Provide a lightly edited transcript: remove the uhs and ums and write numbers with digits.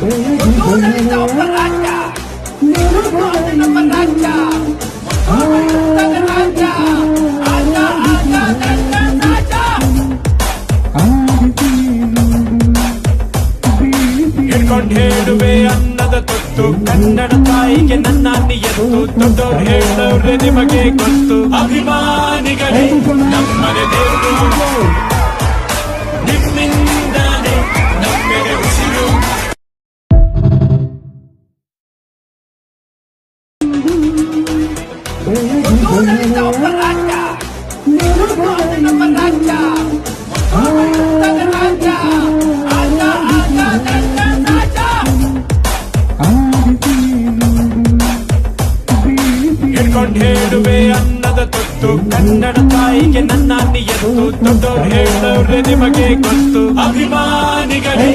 ಮುತ್ತೂರಿನಿಂದ ಒಬ್ಬ ರಾಜ್ಯ, ಅದು ನಮ್ಮ ರಾಜ್ಯ, ಮುತ್ತೂರಿನಿಂದ ರಾಜ್ಯ, ರಾಜ ರಾಜ ನನ್ನ ರಾಜ. ಹಿಡ್ಕೊಂಡ್ ಹೇಳುವೆ ಅನ್ನದ ತೊತ್ತು, ಕನ್ನಡ ತಾಯಿಗೆ ನನ್ನ ನಿಯತ್ತು, ದೊಡ್ಡವ್ರು ಹೇಳವ್ರೆ ನಿಮಗೆ ಗೊತ್ತು. ಅಭಿಮಾನಿಗಳೇ ನಮ್ಮನೆ ದೇವರು, ನಿಮ್ಮಿಂದಾನೆ ನಮ್ಮೆಡೆ ಉಸಿರು. ಮುತ್ತೂರಿನಿಂದ ಒಬ್ಬ ರಾಜ್ಯ, ಅದು ನಮ್ಮ ರಾಜ್ಯ, ಮುತ್ತೂರಿನಿಂದ ರಾಜ್ಯ, ರಾಜ ರಾಜ ನನ್ನ ರಾಜ. ಹಿಡ್ಕೊಂಡ್ ಹೇಳುವೆ ಅನ್ನದ ತೊತ್ತು, ಕನ್ನಡ ತಾಯಿಗೆ ನನ್ನ ನಿಯತ್ತು, ದೊಡ್ಡವ್ರು ಹೇಳವ್ರೆ ನಿಮಗೆ ಗೊತ್ತು. ಅಭಿಮಾನಿಗಳೇ